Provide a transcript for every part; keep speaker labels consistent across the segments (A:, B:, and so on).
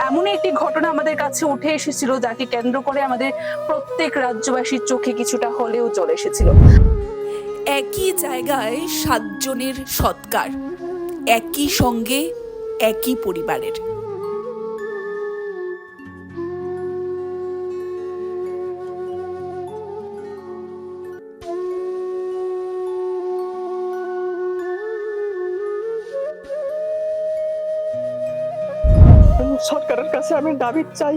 A: এমন একটি ঘটনা আমাদের কাছে উঠে এসেছিল যাকে কেন্দ্র করে আমাদের প্রত্যেক রাজ্যবাসীর চোখে কিছুটা হলেও চলে এসেছিল।
B: একই জায়গায় 7 জনের সৎকার, একই সঙ্গে একই পরিবারের।
C: সরকারের কাছে আমি দাবি চাই,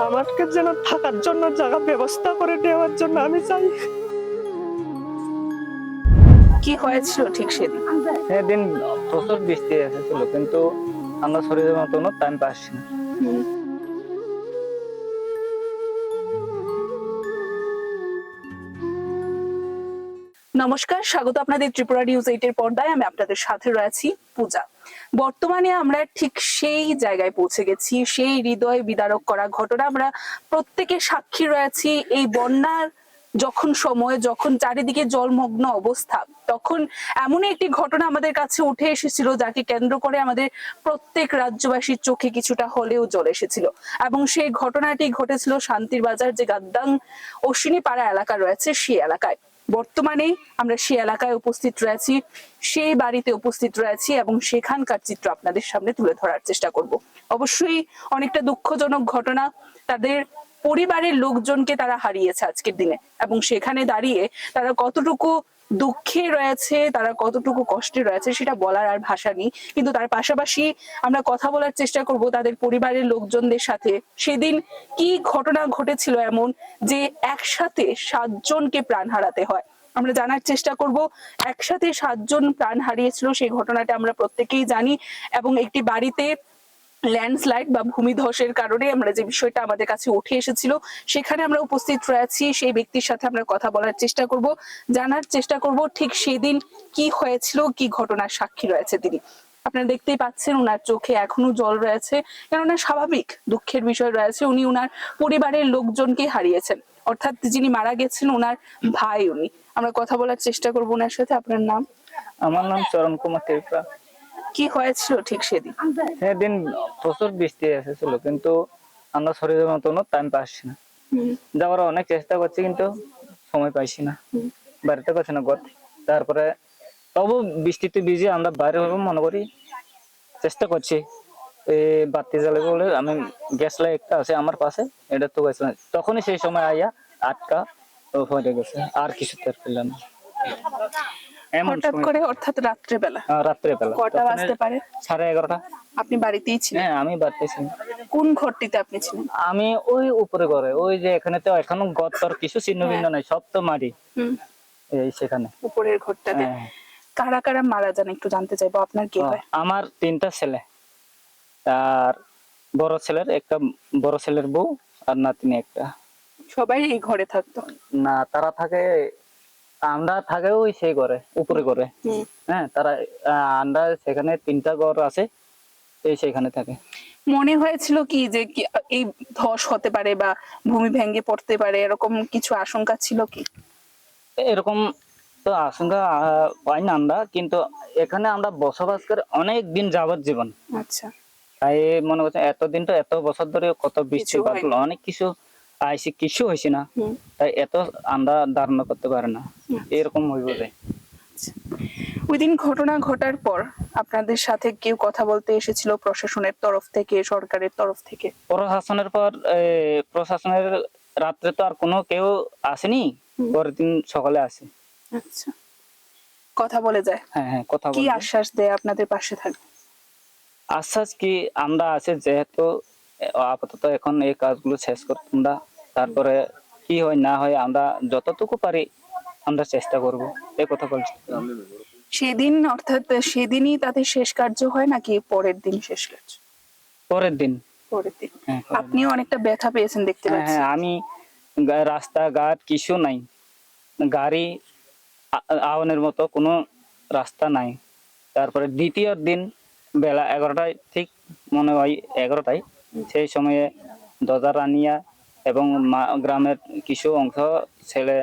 C: আমাকে যেন থাকার জন্য জায়গা ব্যবস্থা করে দেওয়ার জন্য আমি চাই।
A: কি হয়েছিল ঠিক সেদিন?
D: সেদিন প্রচুর বৃষ্টি এসেছিল, কিন্তু আমরা শরীরের মতন টাইম পাচ্ছি না।
A: নমস্কার, স্বাগত আপনাদের ত্রিপুরা নিউজ 8 এর পর্দায়। আমি আপনাদের সাথে রয়েছি পূজা। বর্তমানে আমরা ঠিক সেই জায়গায় পৌঁছে গেছি, সেই হৃদয় বিদারক করা ঘটনা। আমরা প্রত্যেকে সাক্ষী রয়েছি। এই বন্যার যখন চারিদিকে জলমগ্ন অবস্থা, তখন এমনই একটি ঘটনা আমাদের কাছে উঠে এসেছিল যাকে কেন্দ্র করে আমাদের প্রত্যেক রাজ্যবাসীর চোখে কিছুটা হলেও জল এসেছিল। এবং সেই ঘটনাটি ঘটেছিল শান্তির বাজার, যে গাদ্দাং অশ্বিনী পাড়া এলাকা রয়েছে সেই এলাকায়। বর্তমানে আমরা সেই এলাকায় উপস্থিত রয়েছি, সেই বাড়িতে উপস্থিত রয়েছি এবং সেখানকার চিত্র আপনাদের সামনে তুলে ধরার চেষ্টা করব। অবশ্যই অনেকটা দুঃখজনক ঘটনা। তাদের পরিবারের লোকজনকে তারা হারিয়েছে আজকের দিনে, এবং সেখানে দাঁড়িয়ে তারা কতটুকু দুঃখে রয়েছে, তারা কতটুকু কষ্টে রয়েছে সেটা বলার আর ভাষা নেই। কিন্তু তার পাশাপাশি আমরা কথা বলার চেষ্টা করব তাদের পরিবারের লোকজনদের সাথে। সেদিন কি ঘটনা ঘটেছিল এমন যে একসাথে 7 জনকে প্রাণ হারাতে হয়, আমরা জানার চেষ্টা করব। একসাথে 7 জন প্রাণ হারিয়েছিল সেই ঘটনাটা আমরা প্রত্যেকেই জানি। এবং একটি বাড়িতে ল্যান্ডস্লাইড বা ভূমিধসের কারণে আমরা যে বিষয়টা আমাদের কাছে উঠে এসেছিল, সেখানে আমরা উপস্থিত রয়েছি। সেই ব্যক্তির সাথে আমরা কথা বলার চেষ্টা করব, জানার চেষ্টা করব ঠিক সেদিন কি হয়েছিল, কি ঘটনার সাক্ষী রয়েছে তিনি। আপনারা দেখতেই পাচ্ছেন ওনার চোখে এখনো জল রয়েছে, কেননা স্বাভাবিক দুঃখের বিষয় রয়েছে। উনি ওনার পরিবারের লোকজনকে হারিয়েছেন, অর্থাৎ যিনি মারা গেছেন ওনার ভাই উনি। আমরা কথা বলার চেষ্টা করবো ওনার সাথে। আপনার নাম?
D: আমার নাম চরণ কুমার ত্রিপুরা।
A: কি হয়েছিল ঠিক সেদিন?
D: সেদিন প্রচুর বৃষ্টি এসেছিল, কিন্তু আমরা শরীরের মতন টাইম পাচ্ছি না। যাওয়ার অনেক চেষ্টা করছি, কিন্তু সময় পাইছি না, বাড়িতে পাচ্ছি না ঘর। তারপরে তবু বৃষ্টিতে ভিজে আমরা বাইরে হবো মনে করি, চেষ্টা করছি। বাতি জ্বালাবো বলে আমি গ্যাস লাইট একটা আছে আমার পাশে, এটা তো গেছিলাম, তখনই সেই সময় আইয়া আটকা হয়ে গেছে। আর কিছু টের পেলাম না।
A: হঠাৎ করে, অর্থাৎ রাত্রেবেলা?
D: রাত্রেবেলা
A: কটা বাজতে পারে?
D: 11:30।
A: আপনি বাড়িতেই ছিলেন?
D: হ্যাঁ, আমি বাড়িতে ছিলাম।
A: কোন ঘরটিতে আপনি ছিলেন?
D: আমি ওই উপরে ঘরে, ওই যে এখানে তো এখনো ঘর তোর কিছু চিহ্ন ভিন্ন নাই, সব তো মাটি। এই সেখানে
A: উপরের ঘরটাতে কারা কারা মারা যান একটু জানতে চাইবো। আপনার কে হয়?
D: আমার 3টা ছেলে, আর বড় ছেলের বউ আর নাতনি একটা।
A: সবাই এই ঘরে থাকতো?
D: না, তারা থাকে, আমরা থাকে ওই সেই ঘরে, উপরে ঘরে। হ্যাঁ, তারা আমরা সেখানে 3টা ঘর আছে, এই সেখানে থাকে।
A: মনে হয়েছিল কি যে এই ধস হতে পারে বা ভূমি ভেঙে পড়তে পারে, এরকম কিছু আশঙ্কা ছিল কি?
D: এরকম তো আশঙ্কা পাই না আমরা, কিন্তু এখানে আমরা বসবাস করে অনেক দিন যাবত জীবন।
A: আচ্ছা,
D: তাই মনে করছে এতদিন তো, এত বছর ধরে কত বৃষ্টি বাদল অনেক কিছু আইসি, কিছু হয়েছে না, তাই এত আমরা ধারণা করতে পারি না এরকম হইব যে।
A: ওই দিন ঘটনা ঘটার পর আপনাদের সাথে কেউ কথা বলতে এসেছিল প্রশাসনের তরফ থেকে, সরকারের তরফ থেকে?
D: প্রশাসনের রাত্রে তো আর কোনো কেউ আসেনি, পরের দিন সকালে আসে।
A: আচ্ছা, কথা বলে যায়?
D: হ্যাঁ, কথা বলে।
A: কি আশ্বাস দেয় আপনাদের পাশে থাকবে?
D: আশ্বাস কি, আমরা আছে যেহেতু আপাতত এখন এই কাজগুলো শেষ করতে, আমরা তারপরে কি হয় না হয় আমরা যতটুকু পারি আমরা চেষ্টা করব, এই কথা বলছি।
A: সেদিন, অর্থাৎ সেদিনই তাদের শেষ কার্য হয় নাকি পরের দিন শেষ কার্য?
D: পরের দিন।
A: পরের দিন। আপনিও অনেকটা ব্যথা পেয়েছেন দেখতে পাচ্ছি।
D: হ্যাঁ, আমি রাস্তাঘাট কিছু নাই, গাড়ি আওয়ানোর মতো কোনো রাস্তা নাই। তারপরে দ্বিতীয় দিন বেলা 11টায়, ঠিক মনে হয় 11টায়, সেই সময়ে দরজা রানিয়া এবং গ্রামের কিছু অংশ ছেলে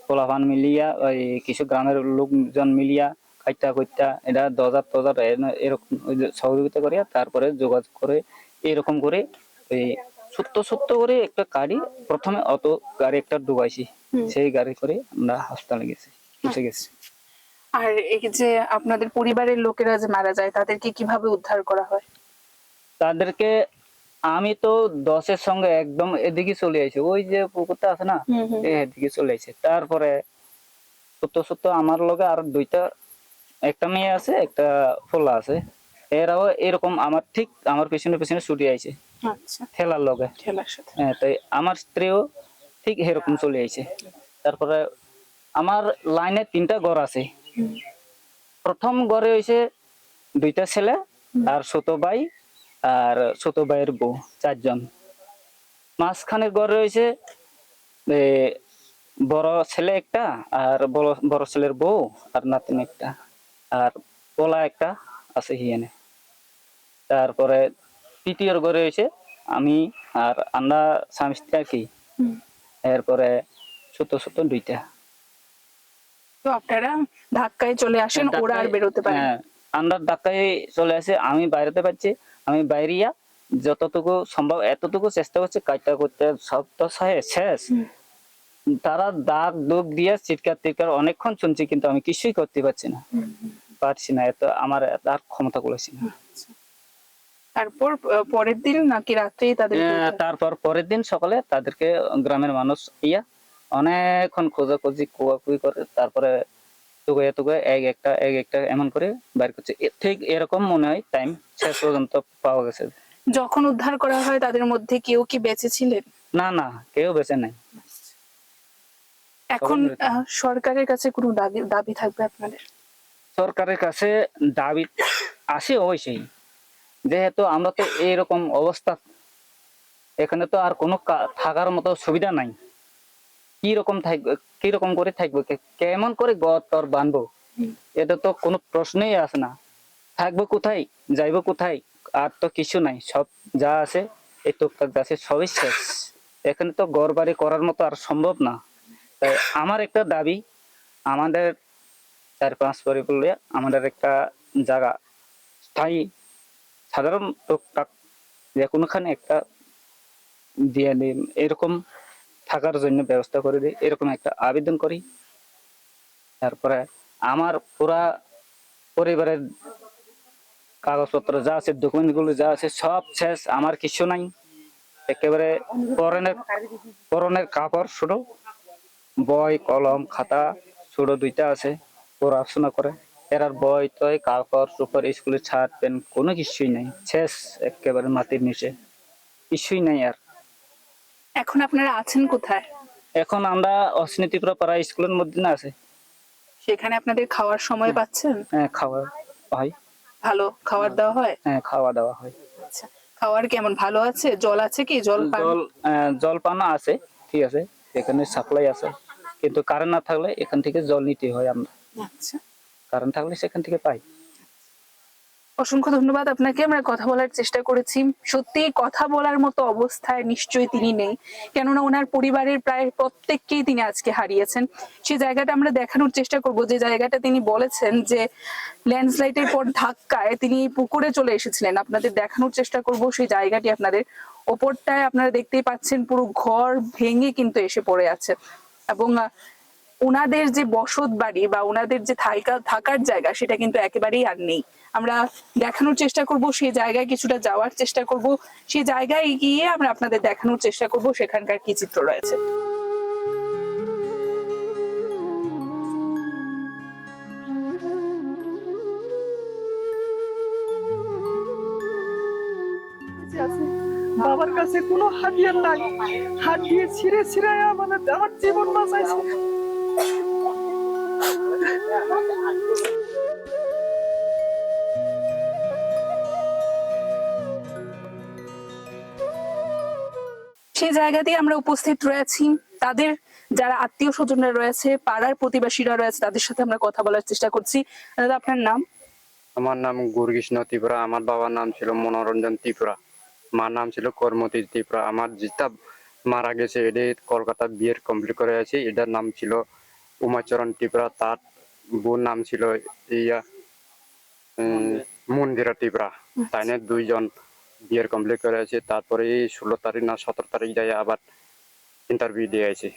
D: পোলাপান মিলিয়া ওই কিছু গ্রামের লোকজন মিলিয়া কাইটা কইটা এটা দজার টজার এরকম ওই যে সহযোগিতা করিয়া তারপরে যোগাযোগ করে এরকম করে ওই ছোট্ট ছোট্ট করে একটা গাড়ি প্রথমে অটো গাড়ি একটা ডুবাইছি, সেই গাড়ি করে আমরা হাসপাতালে গেছি, পৌঁছে গেছি।
A: আর এই যে আপনাদের পরিবারের লোকেরা যে মারা যায় তাদেরকে কিভাবে উদ্ধার করা হয়?
D: তাদেরকে আমি তো 10-এর সঙ্গে একদম এদিকে চলে আসি, ওই যে পুকুরটা আছে না এদিকে চলে আসি। তারপরে ছোট্ট ছোট্ট আমার লগে আর দুইটা, একটা মেয়ে আছে একটা ফোলা আছে, এরাও এরকম আমার ঠিক আমার পিছনে পিছনে ছুটে আইছে
A: আচ্ছা,
D: ঠেলার লগে।
A: খেলার সাথে।
D: হ্যাঁ, তাই আমার স্ত্রীও ঠিক এরকম চলে আইছে। তারপরে আমার লাইনে 3টা ঘর আছে। প্রথম ঘরে হইছে 2টা ছেলে আর ছোট ভাই আর ছোট ভাইয়ের বউ, 4 জন। মাঝখানের ঘরে হইছে বড় ছেলে একটা আর বড় ছেলের বউ আর নাতিন একটা আর পোলা একটা আছে হিয়ানে। তারপরে তৃতীয় ঘরে হয়েছে আমি আর আমরা স্বামী স্ত্রী আর কি। এরপরে ছোট ছোট 2টা।
A: তো আপনারা ধাক্কায় চলে আসেন, ওরা আর বেরোতে পারে না?
D: হ্যাঁ, আমরা ধাক্কায় চলে আসে, আমি বাইরেতে পারছি, আমি বাইরিয়া যতটুকু সম্ভব এতটুকু চেষ্টা করছি কাজটা করতে, সব তো শেষ। তারা দাগ দুগ দিয়ে চিৎকার টিৎকার অনেকক্ষণ শুনছি কিন্তু আমি কিছুই করতে পারছি না, এত আমার আর ক্ষমতা করেছি না।
A: তারপর পরের দিন নাকি রাত্রেই তাদের?
D: তারপর পরের দিন সকালে তাদেরকে গ্রামের মানুষ অনেকক্ষণ খোঁজাখুঁজি কুয়াকুই করে তারপরে টুকুয়ে টুকুয়ে এক একটা এমন করে বাইর করছে। ঠিক এরকম মনে হয় টাইম শেষ পর্যন্ত পাওয়া গেছে।
A: যখন উদ্ধার করা হয় তাদের মধ্যে কেউ কি বেঁচে ছিলেন?
D: না না, কেউ বেঁচে নাই।
A: এখন সরকারের কাছে কোনো দাবি থাকবে আপনাদের?
D: সরকারের কাছে দাবি আসে অবশ্যই, যেহেতু আমরা তো এইরকম অবস্থা, এখানে তো আর কোনো থাকার মতো সুবিধা নাই। কিরকম করে থাকবো, কেমন করে ঘর টর বানবো, এটা তো কোনো প্রশ্নই আসে না। থাকবো কোথায়, যাইবো কোথায়, আর তো কিছু নাই, সব যা আছে এই টুকটাক আছে সবই শেষ। এখানে তো ঘর বাড়ি করার মতো আর সম্ভব না। তাই আমার একটা দাবি, আমাদের 4-5 পরিবার আমাদের একটা জায়গা স্থায়ী সাধারণ টুকটাক যে কোনোখানে একটা দিয়ে দিন, এরকম থাকার জন্য ব্যবস্থা করে দিই, এরকম একটা আবেদন করি। তারপরে আমার পুরা পরিবারের কাগজপত্র যা আছে, ডকুমেন্ট গুলো যা আছে সব শেষ, আমার কিছু নাই। একেবারে পরনের কাপড় শুধু, বই কলম খাতা শুধু 2টা আছে, পড়াশোনা করে। এরার বই টই কাপড় সুপার স্কুলের ছাড় পেন কোনো কিছুই নাই, শেষ একেবারে মাটির নিচে, কিছুই নাই আর।
A: এখন আপনারা আছেন কোথায়?
D: এখন আমরা অর্থনীতিপুরা পাড়া স্কুলের মধ্যে না আছে।
A: সেখানে আপনাদের খাওয়ার সময় পাচ্ছেন?
D: হ্যাঁ, খাওয়া হয়,
A: ভালো খাবার দেওয়া হয়?
D: হ্যাঁ খাওয়া দাওয়া হয়।
A: আচ্ছা, খাওয়ার কেমন, ভালো আছে? জল আছে কি?
D: জল পানো আছে, ঠিক আছে, এখানে সাপ্লাই আছে, কিন্তু কারেন্ট না থাকলে এখান থেকে জল নিতে হয় আমরা।
A: আচ্ছা,
D: কারেন্ট থাকলে সেখান থেকে পাই।
A: অসংখ্য ধন্যবাদ আপনাকে। আমরা কথা বলার চেষ্টা করেছি, সত্যি কথা বলার মতো অবস্থায় নিশ্চয়ই তিনি নেই, কেননা ওনার পরিবারের প্রায় প্রত্যেককেই তিনি আজকে হারিয়েছেন। সেই জায়গাটা আমরা দেখানোর চেষ্টা করব, যে জায়গাটা তিনি বলেছেন যে ল্যান্ডস্লাইডের পর ধাক্কায় তিনি পুকুরে চলে এসেছিলেন, আপনাদের দেখানোর চেষ্টা করব সেই জায়গাটি। আপনাদের ওপরটায় আপনারা দেখতেই পাচ্ছেন পুরো ঘর ভেঙে কিন্তু এসে পড়ে আছে, এবং ওনাদের যে বসত বাড়ি বা ওনাদের যে থাকার জায়গা সেটা কিন্তু একেবারেই আর নেই। আমরা দেখানোর চেষ্টা করব সেই জায়গায়, কিছুটা যাওয়ার চেষ্টা করব, সেই জায়গায় গিয়ে আমরা আপনাদের দেখানোর চেষ্টা করব সেখানকার কি চিত্র রয়েছে।
C: বাবার কাছে কোনো হাতিয়ার নাই, হাত দিয়ে ছিঁড়ে ছিঁড়ে আমার জীবন বাঁচাইছে।
A: সেই জায়গাতেই আমরা উপস্থিত রয়েছি, তাদের যারা আত্মীয় স্বজনরা রয়েছে, পাড়ার প্রতিবেশীরা রয়েছে, তাদের সাথে আমরা কথা বলার চেষ্টা করছি। দাদা, আপনার নাম?
E: আমার নাম গুরকৃষ্ণ ত্রিপুরা, আমার বাবার নাম ছিল মনোরঞ্জন ত্রিপুরা, মার নাম ছিল কর্মতী ত্রিপুরা। আমার যেটা মারা গেছে এটা কলকাতা বিয়ের কমপ্লিট করে আছে, এটার নাম ছিল উমাচরণ ত্রিপুরা, তার বোন নাম ছিল ইয়া মন্দিরা ত্রিপুরা। তাই না দুইজন বিয়ের কমপ্লিট করে আছে। তারপরে এই 16 তারিখ না 17 তারিখ যাই আবার ইন্টারভিউ দিয়ে আছে।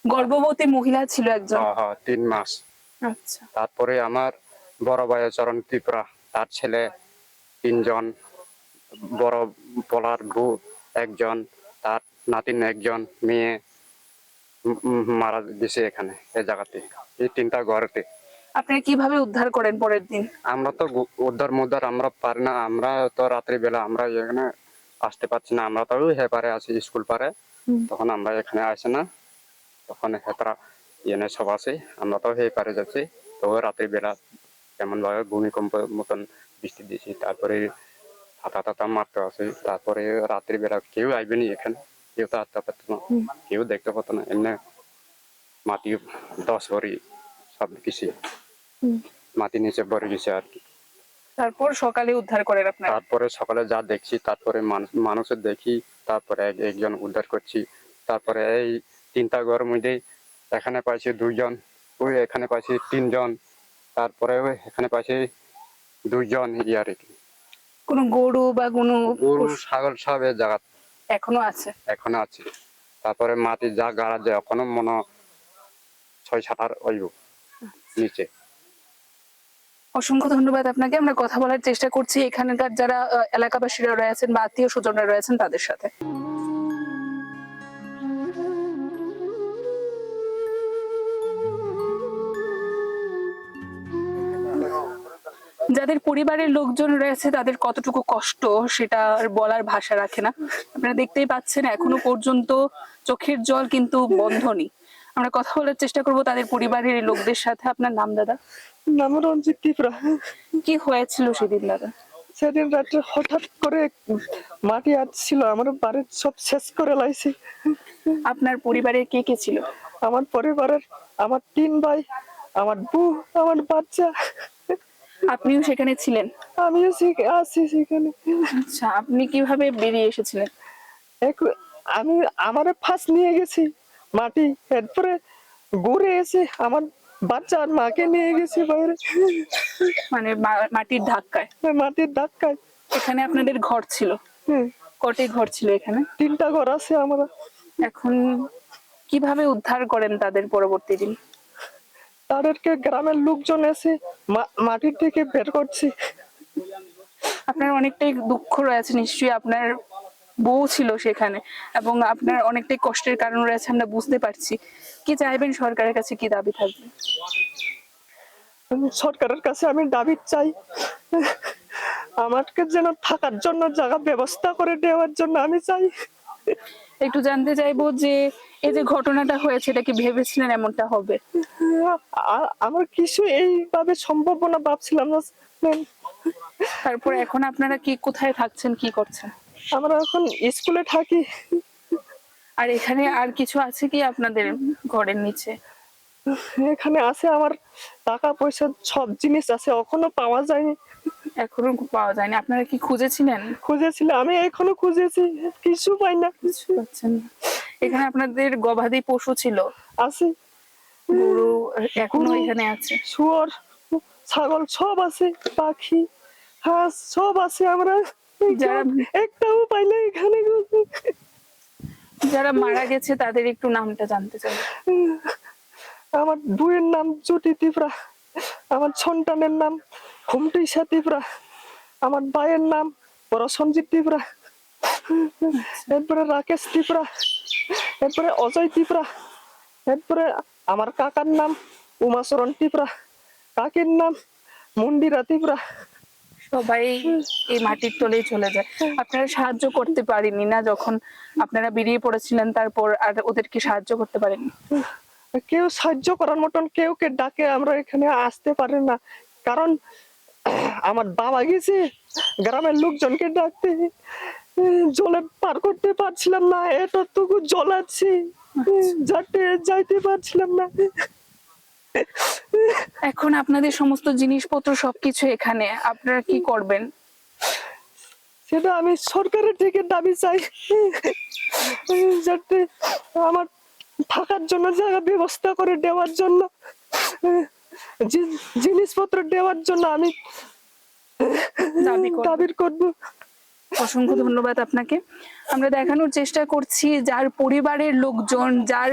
A: গর্ভবতী মহিলা ছিল একজন।
E: 3 মাস।
A: আচ্ছা।
E: তারপরে আমার বড় ভাই চরণ ত্রিপুরা, তার ছেলে 3 জন, বড় পলার বউ 1 জন, তার নাতিন 1 জন, মেয়ে মারা গেছে এখানে এই জায়গাতে, এই 3টা ঘরেতে।
A: আপনারা কিভাবে উদ্ধার করেন পরের দিন?
E: আমরা তো উদ্ধার আমরা পারি না, আমরা তো রাত্রি বেলা আমরা এখানে আসতে পারছি না, আমরা তো হেপারে আছি স্কুল পারে, তখন আমরা এখানে আসি না, তখন হেতারা এনে সব আছে, আমরা তো হেপারে যাচ্ছি। তো রাত্রি বেলা কেমন ভাবে ভূমিকম্প মতন বৃষ্টি দিয়েছি, তারপরে হাতা মারতে আছে, তারপরে রাত্রি বেলা কেউ আসবেনি এখানে, কেউ তো আসতে পারতো না, কেউ দেখতে পাতো না, এমনি মাটি 10 ভরি সব কিছু মাটি নিচে ভরে গেছে আর কি।
A: তারপর সকালে উদ্ধার করেন আপনারা?
E: তারপরে সকালে যা দেখছি, তারপরে মানুষের দেখি, তারপরে একজন উদ্ধার করছি। তারপরে এই 3টা ঘরের মধ্যে এখানে পাইছি 2 জন, ওই এখানে পাইছি 3 জন, তারপরে ওই এখানে পাইছি 2 জন ইয়ার কি।
A: কোনো গরু বা কোনো
E: গরু ছাগল সব এই জায়গা
A: এখনো আছে?
E: এখনো আছে। তারপরে মাটি যা গাড়া যায় এখনো মনে 6-7 ওইব নিচে।
A: অসংখ্য ধন্যবাদ আপনাকে। আমরা কথা বলার চেষ্টা করছি এখানকার যারা এলাকাবাসীরা রয়েছেন বা আত্মীয় স্বজনরা রয়েছেন তাদের সাথে। যাদের পরিবারের লোকজন রয়েছে তাদের কতটুকু কষ্ট সেটা আর বলার ভাষা রাখে না। আপনারা দেখতেই পাচ্ছেন এখনো পর্যন্ত চোখের জল কিন্তু বন্ধ নেই। আমরা কথা বলার চেষ্টা করব তাদের পরিবারের লোকদের সাথে। আপনার নাম দাদা?
C: নাম রঞ্জিত ত্রিপুরা।
A: কি হয়েছিল সেদিন দাদা?
C: সেদিন রাত্রে হঠাৎ করে মাটি আসছিল, আমার বাড়ির সব শেষ করে লাইছি।
A: আপনার পরিবারে কে কে ছিল?
C: আমার পরিবারের আমার 3 ভাই, আমার বউ, আমার বাচ্চা।
A: আপনিও সেখানে ছিলেন?
C: আমিও আছি সেখানে।
A: আচ্ছা, আপনি কিভাবে বেরিয়ে এসেছিলেন?
C: আমি আমারে ফার্স্ট নিয়ে গেছি মাটি, এরপরে ঘুরে এসে আমার বাচ্চা আর মাকে নিয়ে গেছি বাইরে,
A: মানে মাটির ধাক্কায়?
C: মাটির ধাক্কায়।
A: এখানে আপনাদের ঘর ছিল? কটি ঘর ছিল এখানে?
C: 3টা ঘর আছে আমরা।
A: এখন কিভাবে উদ্ধার করেন তাদের পরবর্তী দিন?
C: তাদেরকে গ্রামের লোকজন এসে মাটির থেকে বের করছি।
A: আপনার অনেকটাই দুঃখ রয়েছে নিশ্চয়ই, আপনার বউ ছিল সেখানে এবং আপনার অনেকটাই কষ্টের কারণ রয়েছে, আমরা বুঝতে পারছি। কি চাইবেন, সরকারের কাছে কি দাবি থাকবে?
C: সরকারের কাছে আমি দাবি চাই, আমাকে যেন থাকার জন্য জায়গা ব্যবস্থা করে দেওয়ার জন্য আমি চাই।
A: একটু জানতে চাইবো যে এই যে ঘটনাটা হয়েছে এটা কি ভেবেছিলেন এমনটা হবে?
C: আমার কিছু এইভাবে সম্ভাবনা ভাবছিলাম না।
A: তারপর এখন আপনারা কি কোথায় থাকছেন, কি করছেন?
C: আমরা এখন স্কুলে থাকি।
A: আর এখানে আর কিছু আছে কি আপনাদের ঘরের নিচে?
C: এখানে আছে আমার টাকা পয়সা সব জিনিস আছে, এখনো পাওয়া যায়নি।
A: এখনো পাওয়া যায়নি? আপনারা কি খুঁজেছিলেন?
C: খুঁজেছিল, আমি এখনো খুঁজেছি, কিছু পাই না।
A: কিছু পাচ্ছেন না? এখানে আপনাদের গবাদি পশু ছিল?
C: আছে,
A: গরু এখনো
C: গরু,
A: এখানে আছে?
C: শুয়োর, ছাগল সব আছে, পাখি, হাঁস সব আছে। আমরা একটাও পাই না এখানে।
A: যারা মারা গেছে তাদের একটু নামটা জানতে চাই।
C: আমার বউয়ের নাম জ্যোতি ত্রিপুরা, আমার সন্তানের নাম হুমটিসা ত্রিপুরা, আমার ভাইয়ের নাম প্রসঞ্জিৎ ত্রিপুরা, এরপরে রাকেশ ত্রিপুরা, এরপরে অজয় ত্রিপুরা, এরপরে আমার কাকার নাম উমাচরণ ত্রিপুরা, কাকির নাম মন্দিরা ত্রিপুরা।
A: সবাই এই মাটির তলেই চলে যায়। আপনারা সাহায্য করতে পারেননি না যখন আপনারা বেরিয়ে পড়েছিলেন, তারপর আর ওদেরকে সাহায্য করতে পারেননি?
C: কেউ সাহায্য করার মতন কেউ কে ডাকে আমরা এখানে আসতে পারি না, কারণ আমার বাবা গেছে গ্রামের লোকজনকে ডাকতে, জলে পার করতে পারছিলাম না, এতটুকু জল আছে যাইতে পারছিলাম না।
A: এখন আপনাদের সমস্ত জিনিসপত্র সবকিছু এখানে, আপনারা কি করবেন?
C: সেটা আমি সরকারের থেকে দাবি চাই, যাতে আমার থাকার জন্য জায়গা ব্যবস্থা করে দেওয়ার জন্য, জিনিসপত্র দেওয়ার জন্য আমি
A: দাবি করব।
C: দাবি করবো।
A: অসংখ্য ধন্যবাদ আপনাকে। আমরা দেখানোর চেষ্টা করছি যার পরিবারের লোকজন, যার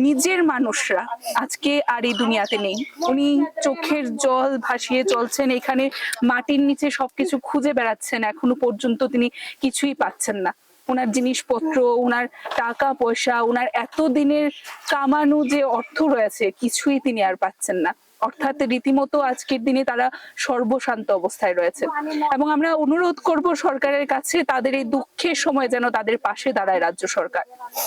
A: নিজের মানুষরা আজকে আর এই দুনিয়াতে নেই, উনি চোখের জল ভাসিয়ে চলছেন, এখানে মাটির নিচে সবকিছু খুঁজে বেড়াচ্ছেন, এখনো পর্যন্ত তিনি কিছুই পাচ্ছেন না। ওনার জিনিসপত্র, ওনার টাকা পয়সা, ওনার এতদিনের কামানো যে অর্থ রয়েছে, কিছুই তিনি আর পাচ্ছেন না। অর্থাৎ রীতিমতো আজকের দিনে তারা সর্বশান্ত অবস্থায় রয়েছে, এবং আমরা অনুরোধ করব সরকারের কাছে তাদের এই দুঃখের সময় যেন তাদের পাশে দাঁড়ায় রাজ্য সরকার।